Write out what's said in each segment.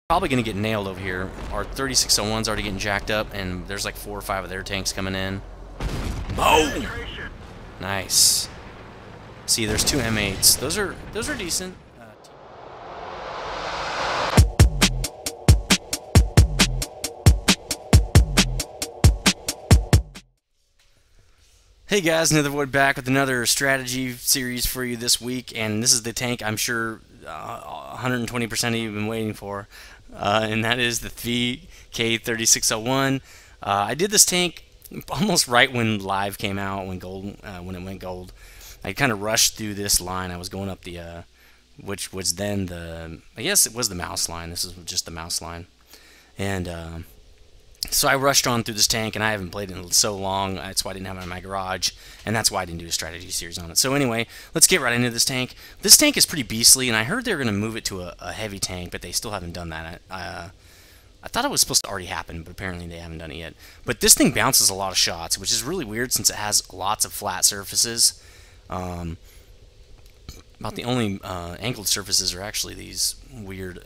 Probably going to get nailed over here. Our 3601's already getting jacked up, and there's like 4 or 5 of their tanks coming in. Boom! Nice. See, there's 2 M8s. Those are decent. Hey guys, nethervoid back with another strategy series for you this week, and this is the tank I'm sure 120% of you have been waiting for, and that is the VK3601. I did this tank almost right when live came out, when it went gold. I kind of rushed through this line. I was going up the, which was then the, I guess it was the mouse line. This is just the mouse line, and so I rushed on through this tank, and I haven't played it in so long. That's why I didn't have it in my garage, and that's why I didn't do a strategy series on it. So anyway, let's get right into this tank. This tank is pretty beastly, and I heard they were going to move it to a heavy tank, but they still haven't done that. I thought it was supposed to already happen, but apparently they haven't done it yet. But this thing bounces a lot of shots, which is really weird since it has lots of flat surfaces. About the only angled surfaces are actually these weird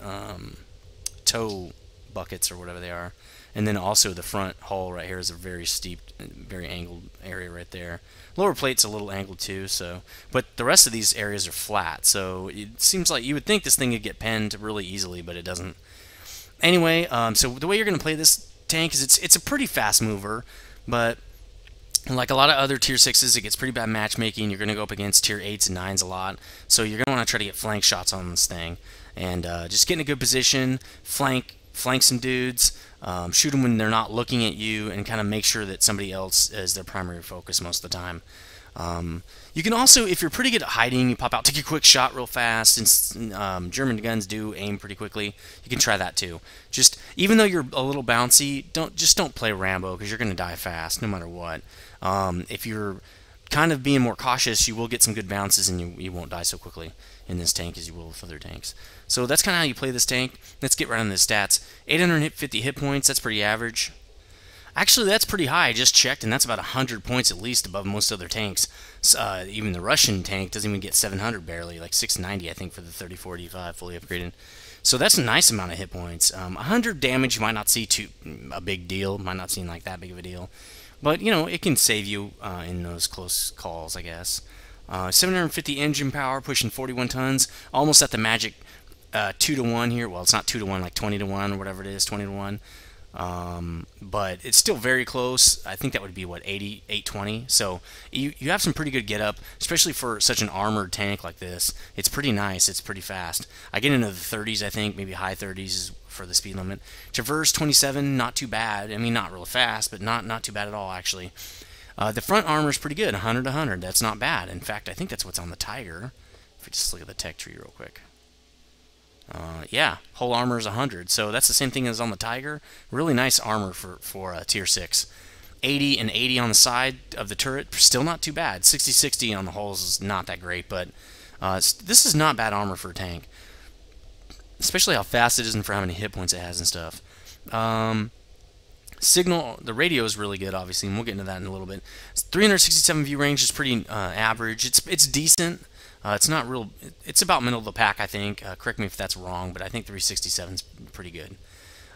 toe buckets or whatever they are. And then also the front hull right here is a very steep, very angled area right there. Lower plate's a little angled too, so, but the rest of these areas are flat, so it seems like you would think this thing could get penned really easily, but it doesn't. Anyway, so the way you're going to play this tank is it's a pretty fast mover, but like a lot of other tier 6s, it gets pretty bad matchmaking. You're going to go up against tier 8s and 9s a lot, so you're going to want to try to get flank shots on this thing, and just get in a good position, flank some dudes, shoot them when they're not looking at you, and kind of make sure that somebody else is their primary focus most of the time. You can also, if you're pretty good at hiding, you pop out, take a quick shot real fast, and German guns do aim pretty quickly. You can try that too. Just, even though you're a little bouncy, don't play Rambo, because you're going to die fast no matter what. If you're kind of being more cautious, you will get some good bounces, and you won't die so quickly in this tank as you will with other tanks. So that's kind of how you play this tank. Let's get right on the stats. 850 hit points, that's pretty average. Actually, that's pretty high. I just checked, and that's about 100 points at least above most other tanks. Even the Russian tank doesn't even get 700 barely, like 690 I think for the 3045 fully upgraded. So that's a nice amount of hit points. 100 damage you might not see a big deal, might not seem like that big of a deal. But, you know, it can save you in those close calls, I guess. 750 engine power, pushing 41 tons, almost at the magic 2-to-1 here. Well, it's not 2-to-1, like 20-to-1 or whatever it is, 20-to-1. But it's still very close. I think that would be, what, 80, 820? So you have some pretty good get up, especially for such an armored tank like this. It's pretty nice. It's pretty fast. I get into the 30s, I think, maybe high 30s for the speed limit. Traverse 27, not too bad. I mean, not real fast, but not too bad at all, actually. The front armor is pretty good, 100 to 100. That's not bad. In fact, I think that's what's on the Tiger. If we just look at the tech tree real quick. Yeah, whole armor is 100, so that's the same thing as on the Tiger. Really nice armor for tier 6. 80 and 80 on the side of the turret, still not too bad. 60-60 on the hulls is not that great, but this is not bad armor for a tank. Especially how fast it is and for how many hit points it has and stuff. Signal, the radio is really good, obviously, and we'll get into that in a little bit. 367 view range is pretty average. It's decent. It's not real. It's about middle of the pack, I think. Correct me if that's wrong, but I think 367 is pretty good.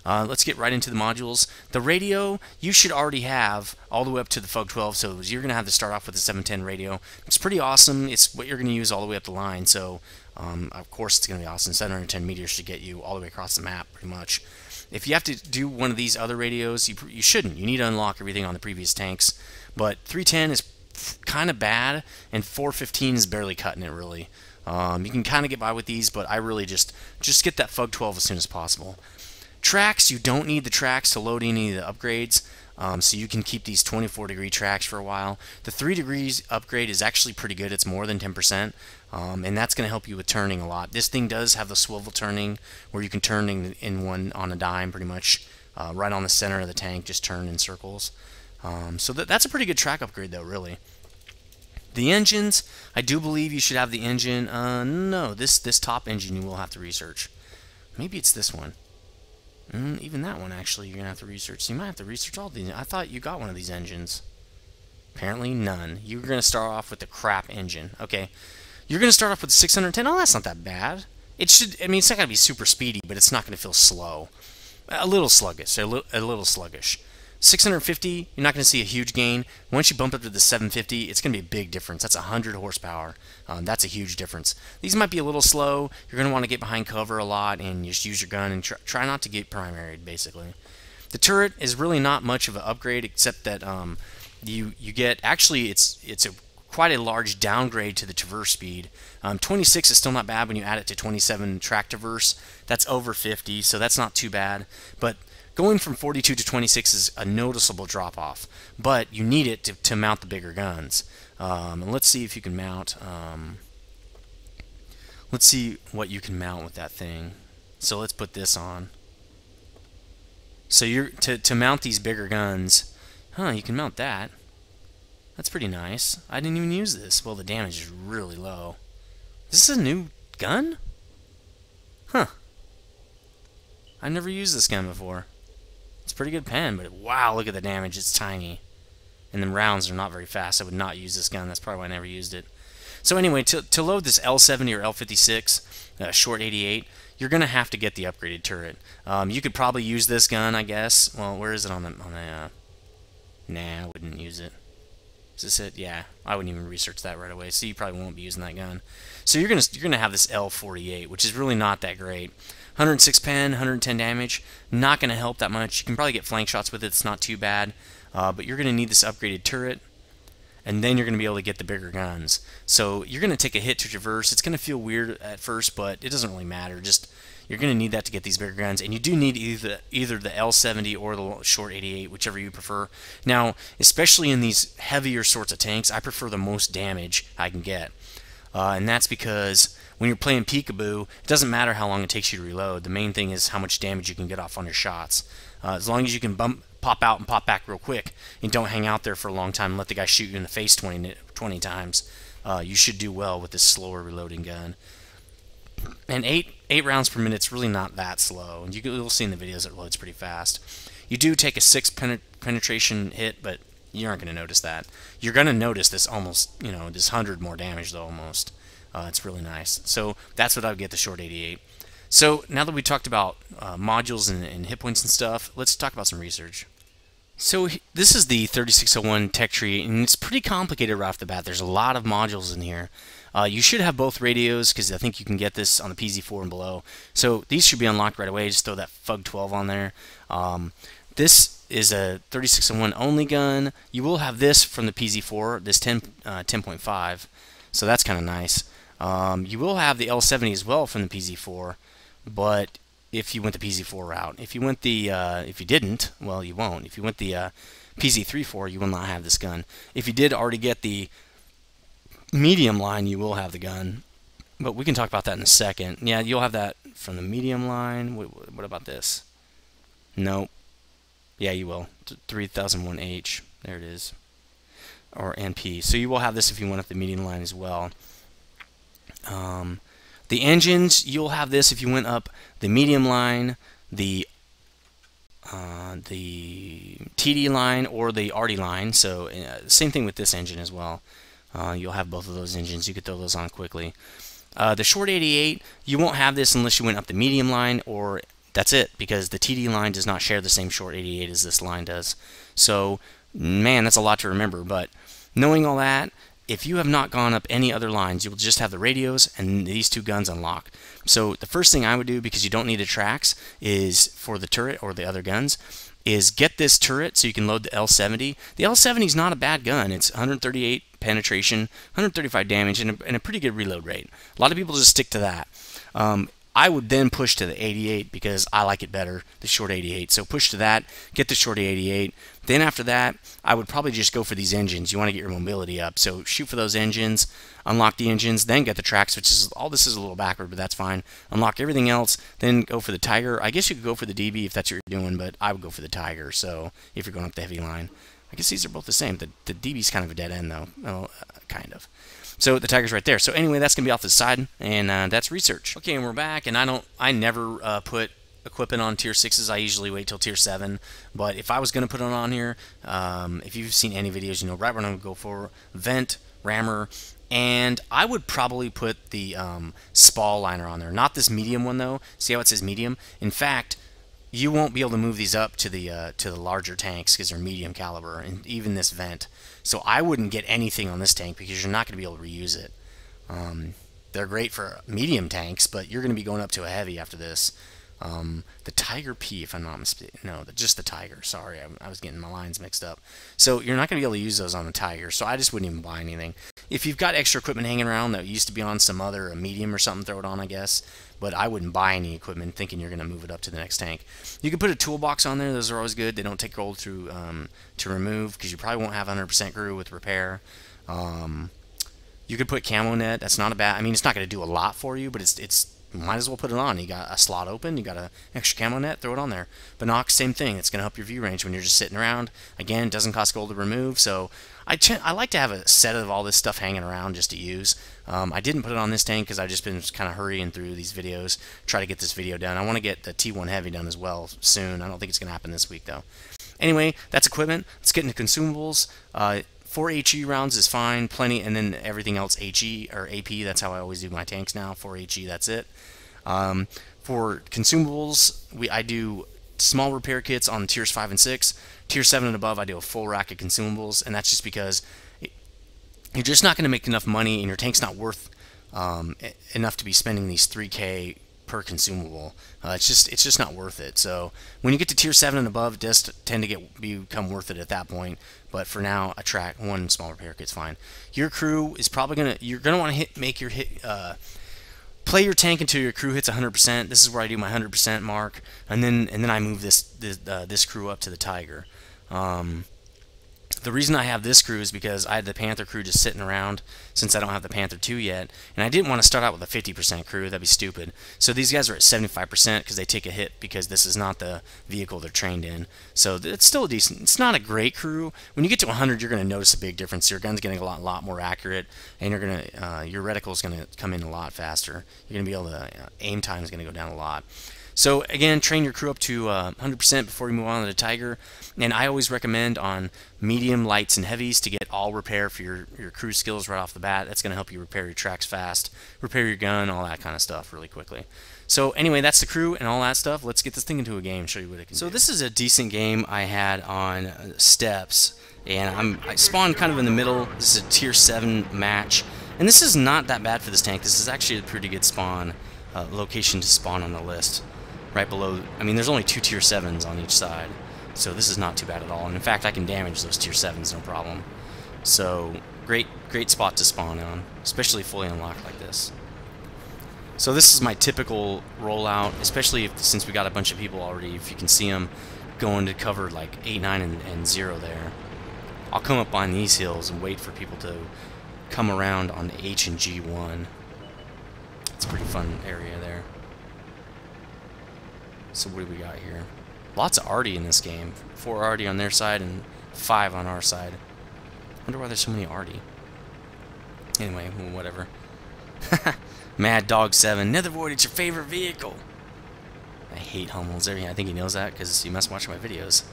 Let's get right into the modules. The radio, you should already have all the way up to the FUG 12, so you're going to have to start off with the 710 radio. It's pretty awesome. It's what you're going to use all the way up the line, so of course it's going to be awesome. 710 meters should get you all the way across the map, pretty much. If you have to do one of these other radios, you shouldn't. You need to unlock everything on the previous tanks, but 310 is kind of bad, and 415 is barely cutting it, really. You can kind of get by with these, but I really just get that FUG 12 as soon as possible. Tracks, you don't need the tracks to load any of the upgrades, so you can keep these 24-degree tracks for a while. The 3 degrees upgrade is actually pretty good. It's more than 10%, and that's going to help you with turning a lot. This thing does have the swivel turning, where you can turn in one on a dime, pretty much, right on the center of the tank, just turn in circles. So that's a pretty good track upgrade, though, really. The engines, I do believe you should have the engine. No, this top engine you will have to research. Maybe it's this one. Even that one, actually, you're going to have to research. So you might have to research all these. I thought you got one of these engines. Apparently none. You're going to start off with the crap engine. Okay. You're going to start off with 610. Oh, that's not that bad. It should, I mean, it's not going to be super speedy, but it's not going to feel slow. A little sluggish, a little sluggish. 650, you're not going to see a huge gain. Once you bump up to the 750, it's going to be a big difference. That's 100 horsepower. That's a huge difference. These might be a little slow. You're going to want to get behind cover a lot and just use your gun and try not to get primaried, basically. The turret is really not much of an upgrade, except that you get, actually, it's quite a large downgrade to the traverse speed. 26 is still not bad when you add it to 27 track traverse. That's over 50, so that's not too bad. But going from 42 to 26 is a noticeable drop off, but you need it to mount the bigger guns. And let's see if you can mount. Let's see what you can mount with that thing. So let's put this on. So you're to mount these bigger guns. You can mount that. That's pretty nice. I didn't even use this. Well, the damage is really low. This is a new gun? Huh. I've never used this gun before. It's a pretty good pen, but wow, look at the damage. It's tiny. And the rounds are not very fast. I would not use this gun. That's probably why I never used it. So anyway, to load this L70 or L56 short 88, you're going to have to get the upgraded turret. You could probably use this gun, I guess. Well, where is it on the... Nah, I wouldn't use it. Is this it? Yeah, I wouldn't even research that right away. So you probably won't be using that gun. So you're gonna have this L48, which is really not that great. 106 pen, 110 damage, not gonna help that much. You can probably get flank shots with it. It's not too bad, but you're gonna need this upgraded turret, and then you're gonna be able to get the bigger guns. So you're gonna take a hit to traverse. It's gonna feel weird at first, but it doesn't really matter. Just you're going to need that to get these bigger guns, and you do need either the L70 or the short 88, whichever you prefer. Now, especially in these heavier sorts of tanks, I prefer the most damage I can get, and that's because when you're playing peekaboo, it doesn't matter how long it takes you to reload. The main thing is how much damage you can get off on your shots. As long as you can pop out and pop back real quick, and don't hang out there for a long time and let the guy shoot you in the face 20 times, you should do well with this slower reloading gun. And 8 rounds per minute is really not that slow. And you'll see in the videos it loads pretty fast. You do take a 6 penetration hit, but you aren't going to notice that. You're going to notice this almost, this 100 more damage though almost. It's really nice. So that's what I would get the short 88. So now that we talked about modules and hit points and stuff, let's talk about some research. So this is the 3601 tech tree, and it's pretty complicated right off the bat. There's a lot of modules in here. You should have both radios, because I think you can get this on the PZ4 and below. So these should be unlocked right away. Just throw that FUG12 on there. This is a 3601 only gun. You will have this from the PZ4, this 10.5. So that's kind of nice. You will have the L70 as well from the PZ4, but if you went the PZ4 route. If you went the if you didn't, well, you won't. If you went the PZ34, you will not have this gun. If you did already get the medium line, you will have the gun, but we can talk about that in a second. Yeah, you'll have that from the medium line. What about this? Nope. Yeah, you will. 3001H. There it is. Or NP. So you will have this if you went up the medium line as well. The engines, you'll have this if you went up the medium line, the TD line, or the RD line. So same thing with this engine as well. You'll have both of those engines. You could throw those on quickly. The short 88, you won't have this unless you went up the medium line, or that's it, because the TD line does not share the same short 88 as this line does. So, man, that's a lot to remember. But knowing all that, if you have not gone up any other lines, you will just have the radios and these two guns unlock. So the first thing I would do, because you don't need the tracks, is for the turret or the other guns, is get this turret so you can load the L70. The L70 is not a bad gun. It's 138 penetration, 135 damage, and a pretty good reload rate. A lot of people just stick to that. I would then push to the 88 because I like it better, the short 88. So push to that, get the short 88. Then after that, I would probably just go for these engines. You want to get your mobility up. So shoot for those engines, unlock the engines, then get the tracks, which is, all this is a little backward, but that's fine. Unlock everything else, then go for the Tiger. I guess you could go for the DB if that's what you're doing, but I would go for the Tiger, so if you're going up the heavy line. I guess these are both the same. The DB's kind of a dead end, though. Well, kind of. So the Tiger's right there. So anyway, that's going to be off to the side, and that's research. Okay, and we're back, and I never put equipment on tier 6s. I usually wait till tier 7, but if I was going to put it on here, if you've seen any videos, you know right when I'm going to go for vent, rammer, And I would probably put the spall liner on there. Not this medium one, though. See how it says medium? In fact, you won't be able to move these up to the larger tanks because they're medium caliber, and even this vent. So I wouldn't get anything on this tank because you're not going to be able to reuse it. They're great for medium tanks, but you're going to be going up to a heavy after this. The Tiger P, if I'm not mistaken. No, just the Tiger. Sorry, I was getting my lines mixed up. So you're not going to be able to use those on the Tiger, so I just wouldn't even buy anything. If you've got extra equipment hanging around that used to be on some other medium or something, throw it on, I guess. But I wouldn't buy any equipment thinking you're going to move it up to the next tank. You can put a toolbox on there. Those are always good. They don't take gold to remove because you probably won't have 100% crew with repair. You could put camo net. That's not a bad. I mean, it's not going to do a lot for you, but it's might as well put it on. You got a slot open. You got an extra camo net. Throw it on there. Binocs, same thing. It's going to help your view range when you're just sitting around. Again, it doesn't cost gold to remove. So I like to have a set of all this stuff hanging around just to use. I didn't put it on this tank because I've just been kind of hurrying through these videos, try to get this video done. I want to get the T1 Heavy done as well soon. I don't think it's going to happen this week though. Anyway, that's equipment. Let's get into consumables. 4 HE rounds is fine, plenty, and then everything else HE or AP. That's how I always do my tanks now. 4 HE, that's it. For consumables, I do small repair kits on tiers 5 and 6. Tier 7 and above, I do a full rack of consumables, and that's just because you're just not going to make enough money, and your tank's not worth enough to be spending these 3K per consumable. It's just not worth it. So when you get to tier 7 and above, it does tend to become worth it at that point. But for now, one small repair kit's fine. Your crew is probably you're gonna want to play your tank until your crew hits 100%. This is where I do my 100% mark, and then I move this crew up to the Tiger. The reason I have this crew is because I had the Panther crew just sitting around since I don't have the Panther 2 yet, and I didn't want to start out with a 50% crew. That'd be stupid. So these guys are at 75% because they take a hit because this is not the vehicle they're trained in. So it's still a decent. It's not a great crew. When you get to 100, you're going to notice a big difference. Your gun's getting a lot more accurate, and your reticle is going to come in a lot faster. You're going to be able to aim time is going to go down a lot. So again, train your crew up to 100% before you move on to the Tiger. And I always recommend on medium, lights, and heavies to get all repair for your crew skills right off the bat. That's going to help you repair your tracks fast, repair your gun, all that kind of stuff really quickly. So anyway, that's the crew and all that stuff. Let's get this thing into a game and show you what it can do. So this is a decent game I had on steps. And I spawned kind of in the middle. This is a tier 7 match. And this is not that bad for this tank. This is actually a pretty good spawn location to spawn on the list. Right below, I mean, there's only 2 tier 7s on each side, so this is not too bad at all. And in fact, I can damage those tier 7s no problem. So great spot to spawn on, especially fully unlocked like this. So this is my typical rollout, especially since we got a bunch of people already. If you can see them going to cover like 8, 9, and 0 there. I'll come up on these hills and wait for people to come around on H and G1. It's a pretty fun area there. So what do we got here? Lots of arty in this game. 4 arty on their side and 5 on our side. Wonder why there's so many arty. Anyway, well, whatever. Mad Dog 7. Nethervoid, it's your favorite vehicle. I hate Hummels. I think he knows that because he must watch my videos.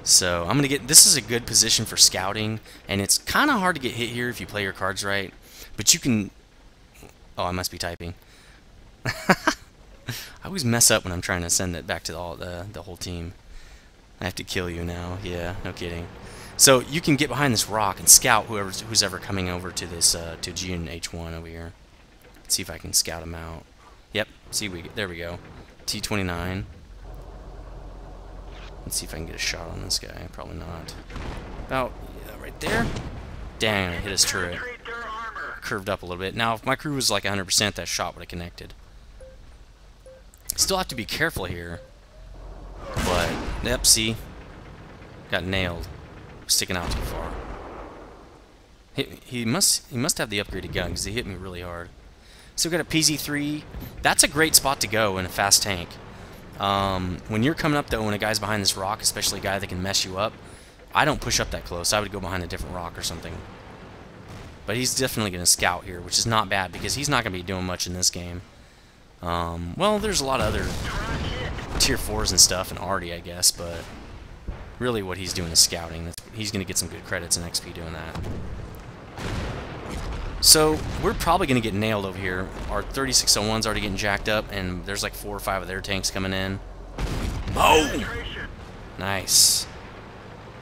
So I'm gonna get. This is a good position for scouting, and it's kind of hard to get hit here if you play your cards right. But you can. Oh, I must be typing. I always mess up when I'm trying to send it back to the whole team. I have to kill you now. Yeah, no kidding. So you can get behind this rock and scout who's ever coming over to this to G and H1 over here. Let's see if I can scout them out. Yep. See, there we go. T29. Let's see if I can get a shot on this guy. Probably not. About right there. Dang, I hit his turret. Curved up a little bit. Now, if my crew was like 100%, that shot would have connected. Still have to be careful here. But, yep, see? Got nailed. Sticking out too far. He must have the upgraded gun because he hit me really hard. So we got a PZ3. That's a great spot to go in a fast tank. When you're coming up, though, when a guy's behind this rock, especially a guy that can mess you up, I don't push up that close. I would go behind a different rock or something. But he's definitely going to scout here, which is not bad because he's not going to be doing much in this game. Well, there's a lot of other tier 4s and stuff and arty, I guess, but really what he's doing is scouting. He's going to get some good credits and XP doing that. So we're probably going to get nailed over here. Our 3601's already getting jacked up, and there's like 4 or 5 of their tanks coming in. Boom! Nice.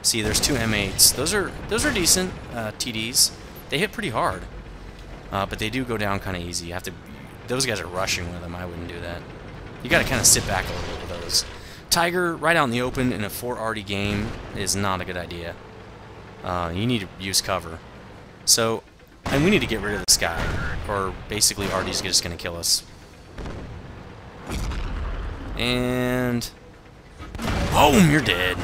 See, there's 2 M8s. Those are decent TDs. They hit pretty hard, but they do go down kind of easy. You have to. Those guys are rushing with them. I wouldn't do that. You got to kind of sit back a little bit with those. Tiger right out in the open in a 4 arty game is not a good idea. You need to use cover. So. And we need to get rid of this guy, or basically Artie's just going to kill us. And... boom, you're dead.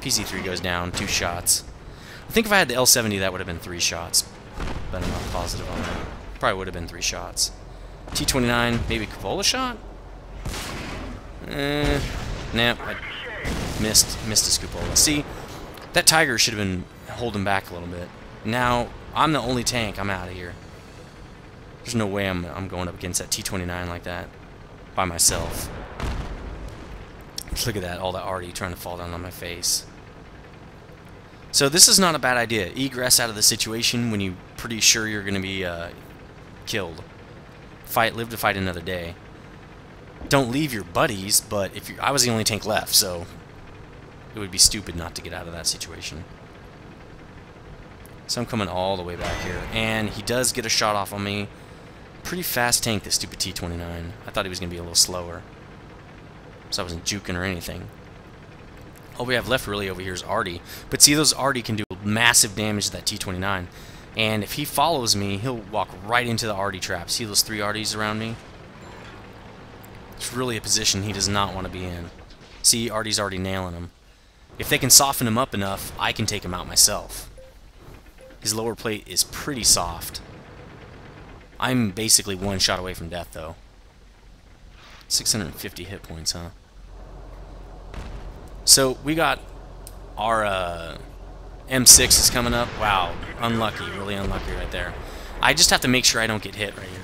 PC3 goes down, 2 shots. I think if I had the L70, that would have been 3 shots. But I'm not positive on that. Probably would have been 3 shots. T29, maybe Cavola shot? Nah, I missed a Scupola. See, that Tiger should have been holding back a little bit. Now... I'm the only tank. I'm out of here. There's no way I'm going up against that T29 like that by myself. Look at that, all that arty trying to fall down on my face. So this is not a bad idea. Egress out of the situation when you're pretty sure you're going to be killed. Live to fight another day. Don't leave your buddies, but if I was the only tank left, so it would be stupid not to get out of that situation. So I'm coming all the way back here. And he does get a shot off on me. Pretty fast tank, this stupid T29. I thought he was going to be a little slower. So I wasn't juking or anything. All we have left really over here is Artie. But see, those Artie can do massive damage to that T29. And if he follows me, he'll walk right into the Artie trap. See those 3 Arties around me? It's really a position he does not want to be in. See, Artie's already nailing him. If they can soften him up enough, I can take him out myself. His lower plate is pretty soft. I'm basically 1 shot away from death, though. 650 hit points, huh? So, we got our M6 is coming up. Wow, unlucky, really unlucky right there. I just have to make sure I don't get hit right here.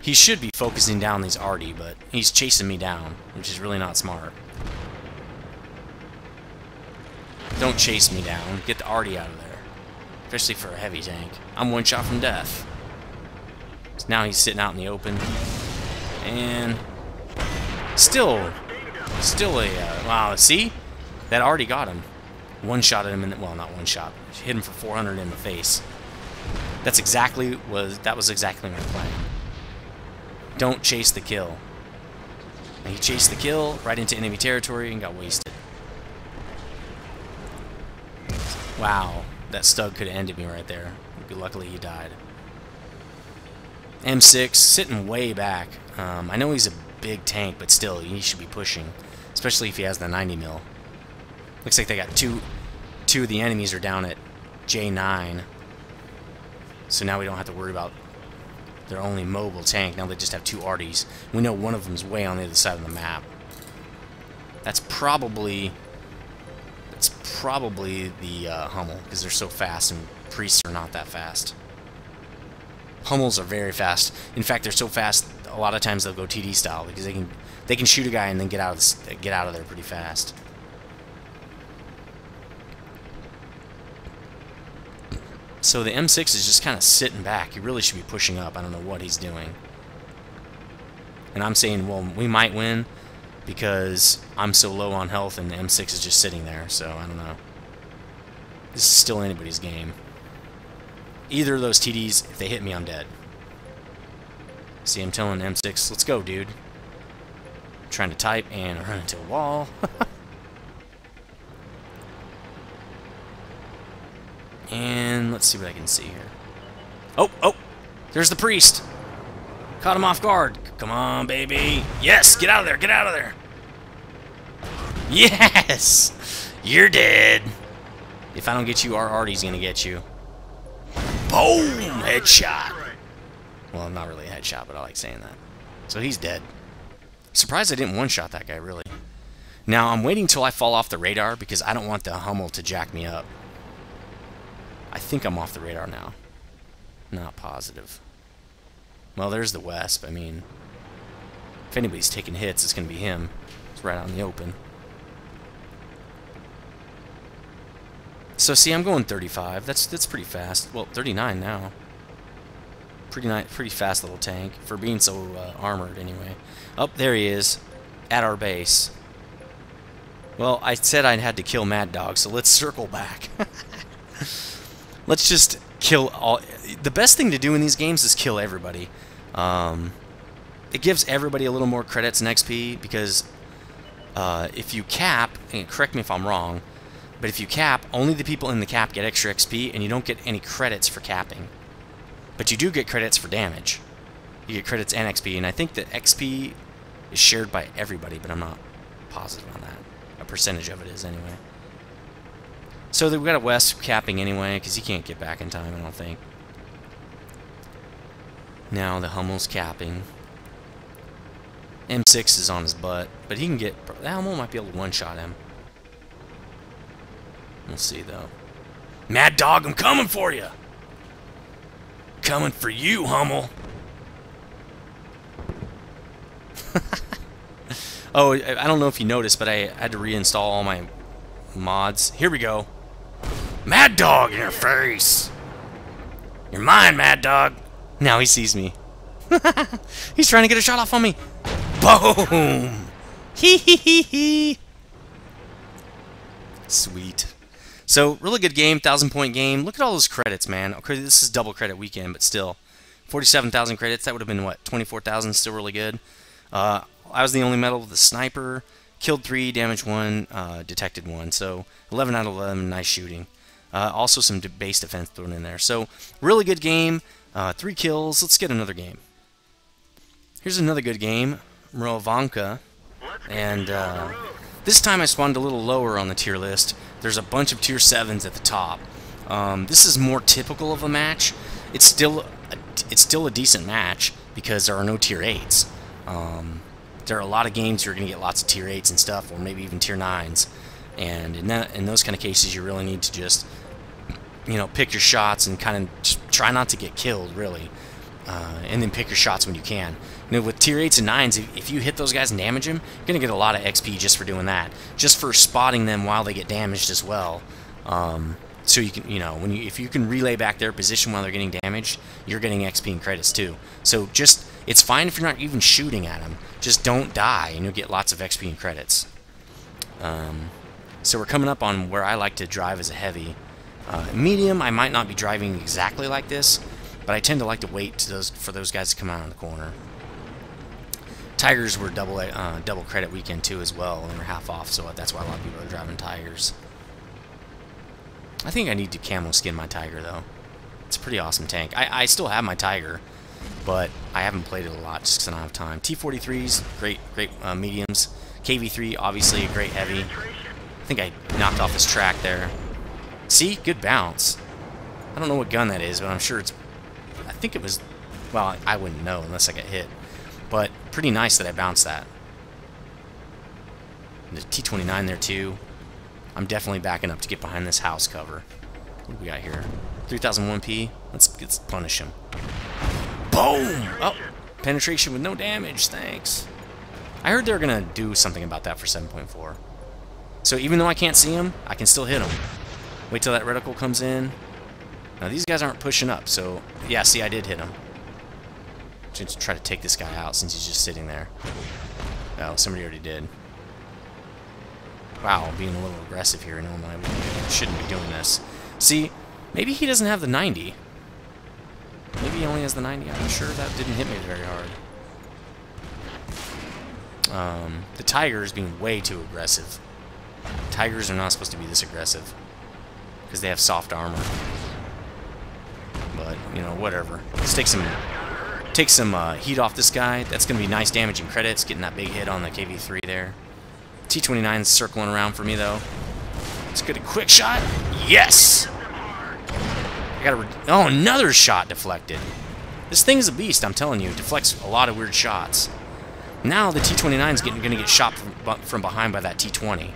He should be focusing down these arty, but he's chasing me down, which is really not smart. Don't chase me down. Get the arty out of there. Especially for a heavy tank. I'm 1 shot from death. So now he's sitting out in the open. And... Still a... wow, see? That already got him. 1 shot at him in the... Well, not 1 shot. Hit him for 400 in the face. That was exactly my plan. Don't chase the kill. And he chased the kill right into enemy territory and got wasted. Wow. That Stug could have ended me right there. Luckily, he died. M6, sitting way back. I know he's a big tank, but still, he should be pushing. Especially if he has the 90 mil. Looks like they got two of the enemies are down at J9. So now we don't have to worry about their only mobile tank. Now they just have 2 arties. We know one of them's way on the other side of the map. That's probably the Hummel, because they're so fast, and priests are not that fast. Hummels are very fast. In fact, they're so fast, a lot of times they'll go TD style, because they can shoot a guy and then get out of there pretty fast. So the M6 is just kind of sitting back. He really should be pushing up. I don't know what he's doing. And I'm saying, well, we might win, because I'm so low on health and the M6 is just sitting there, so I don't know. This is still anybody's game. Either of those TDs, if they hit me, I'm dead. See, I'm telling M6, let's go, dude. I'm trying to type and run into a wall. And let's see what I can see here. Oh, there's the priest. Caught him off guard. Come on, baby. Yes, get out of there, get out of there. Yes! You're dead. If I don't get you, our Artie's gonna get you. Boom! Headshot. Well, not really a headshot, but I like saying that. So he's dead. Surprised I didn't one-shot that guy, really. Now, I'm waiting till I fall off the radar because I don't want the Hummel to jack me up. I think I'm off the radar now. Not positive. Well, there's the Wesp. I mean, if anybody's taking hits, it's going to be him. It's right out in the open. So see, I'm going 35. That's pretty fast. Well, 39 now. Pretty fast little tank for being so armored anyway. Oh, there he is, at our base. Well, I said I had to kill Mad Dog, so let's circle back. Let's just kill all. The best thing to do in these games is kill everybody. It gives everybody a little more credits and XP because if you cap, and correct me if I'm wrong, but if you cap, only the people in the cap get extra XP, and you don't get any credits for capping. But you do get credits for damage. You get credits and XP, and I think that XP is shared by everybody, but I'm not positive on that. A percentage of it is, anyway. So we've got a West capping anyway, because he can't get back in time, I don't think. Now the Hummel's capping. M6 is on his butt, but he can get... The Hummel might be able to one-shot him. We'll see, though. Mad Dog, I'm coming for you! Coming for you, Hummel! Oh, I don't know if you noticed, but I had to reinstall all my mods. Here we go. Mad Dog in your face! You're mine, Mad Dog! Now he sees me. He's trying to get a shot off on me. Boom! Hee hee hee hee! Sweet. So, really good game, 1,000-point game. Look at all those credits, man. Okay, this is double credit weekend, but still. 47,000 credits, that would have been, what, 24,000, still really good. I was the only medal with the sniper. Killed 3, damaged 1, detected 1. So, 11 out of 11, nice shooting. Also some base defense thrown in there. So, really good game. 3 kills. Let's get another game. Here's another good game. Mrovanka. And this time I spawned a little lower on the tier list. There's a bunch of tier 7s at the top. This is more typical of a match. It's still a decent match because there are no tier 8s. There are a lot of games you're going to get lots of tier 8s and stuff, or maybe even tier 9s. And in those kind of cases, you really need to just, pick your shots and kind of just try not to get killed, really. And then pick your shots when you can. With tier 8s and 9s, if you hit those guys and damage them, you're going to get a lot of XP just for doing that. Just for spotting them while they get damaged as well. So you can, if you can relay back their position while they're getting damaged, you're getting XP and credits too. So it's fine if you're not even shooting at them. Just don't die, and you'll get lots of XP and credits. So we're coming up on where I like to drive as a heavy. Medium, I might not be driving exactly like this, but I tend to like to wait for those guys to come out on the corner. Tigers were double credit weekend too as well, and they're half off, so that's why a lot of people are driving Tigers. I think I need to camo skin my Tiger though. It's a pretty awesome tank. I still have my Tiger, but I haven't played it a lot just because I don't have time. T43s, great mediums. KV3, obviously a great heavy. I think I knocked off his track there. See, good bounce. I don't know what gun that is, but I'm sure it's... I think it was... Well, I wouldn't know unless I get hit. But pretty nice that I bounced that. And the T29 there too. I'm definitely backing up to get behind this house cover. What do we got here? 3001p. Let's punish him. Boom! Oh, penetration with no damage. Thanks. I heard they were gonna do something about that for 7.4. So even though I can't see him, I can still hit him. Wait till that reticle comes in. Now these guys aren't pushing up, so yeah. See, I did hit him. Just try to take this guy out since he's just sitting there. Oh, somebody already did. Wow, being a little aggressive here. Normally I shouldn't be doing this. See, maybe he doesn't have the 90. Maybe he only has the 90. I'm not sure. That didn't hit me very hard. The Tiger is being way too aggressive. Tigers are not supposed to be this aggressive because they have soft armor. But, whatever. Let's take some heat off this guy. That's going to be nice damage and credits, getting that big hit on the KV3 there. T29 is circling around for me, though. Let's get a quick shot. Yes! Oh, another shot deflected. This thing is a beast, I'm telling you. It deflects a lot of weird shots. Now the T29 is going to get shot from behind by that T20.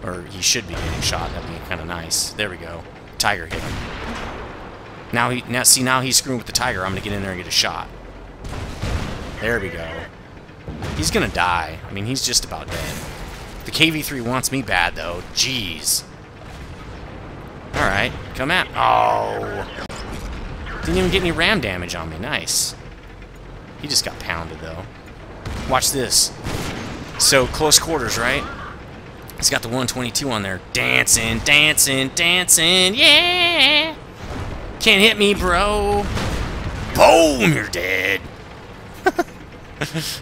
Or he should be getting shot. That would be kind of nice. There we go. Tiger hit him. Now he's screwing with the Tiger. I'm going to get in there and get a shot. There we go. He's going to die. I mean, he's just about dead. The KV3 wants me bad, though. Jeez. Alright, come out. Oh! Didn't even get any ram damage on me. Nice. He just got pounded, though. Watch this. So, close quarters, right? He's got the 122 on there. Dancing, dancing, dancing, yeah! Can't hit me, bro! Boom! You're dead!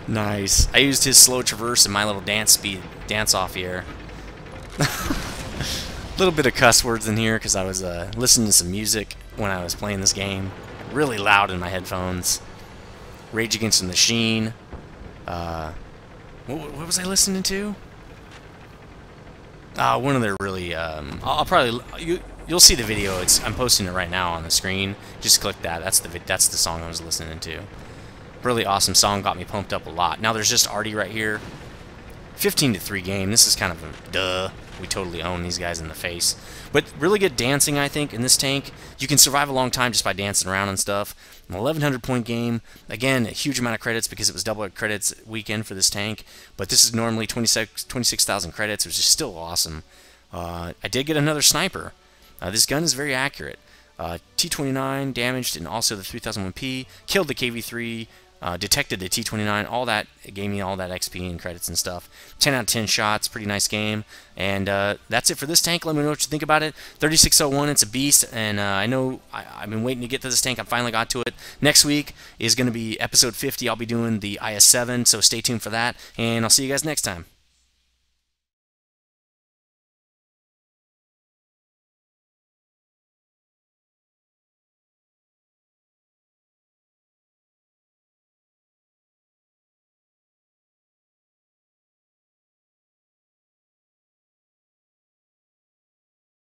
Nice. I used his slow traverse and my little dance off here. A little bit of cuss words in here because I was listening to some music when I was playing this game. Really loud in my headphones. Rage Against the Machine. What was I listening to? One of their really. I'll probably you'll see the video. I'm posting it right now on the screen. Just click that. That's the song I was listening to. Really awesome song. Got me pumped up a lot. Now there's just Artie right here. 15-3 game. This is kind of a duh. We totally own these guys in the face. But really good dancing, I think, in this tank. You can survive a long time just by dancing around and stuff. An 1,100 point game. Again, a huge amount of credits because it was double credits weekend for this tank. But this is normally 26,000 credits, which is still awesome. I did get another sniper. This gun is very accurate. T29 damaged and also the 3001P. Killed the KV3. Detected the T29, all that. It gave me all that XP and credits and stuff. 10 out of 10 shots, pretty nice game. And that's it for this tank. Let me know what you think about it. 3601, it's a beast, and I know I've been waiting to get to this tank. I finally got to it. Next week is going to be episode 50. I'll be doing the IS-7, so stay tuned for that, and I'll see you guys next time.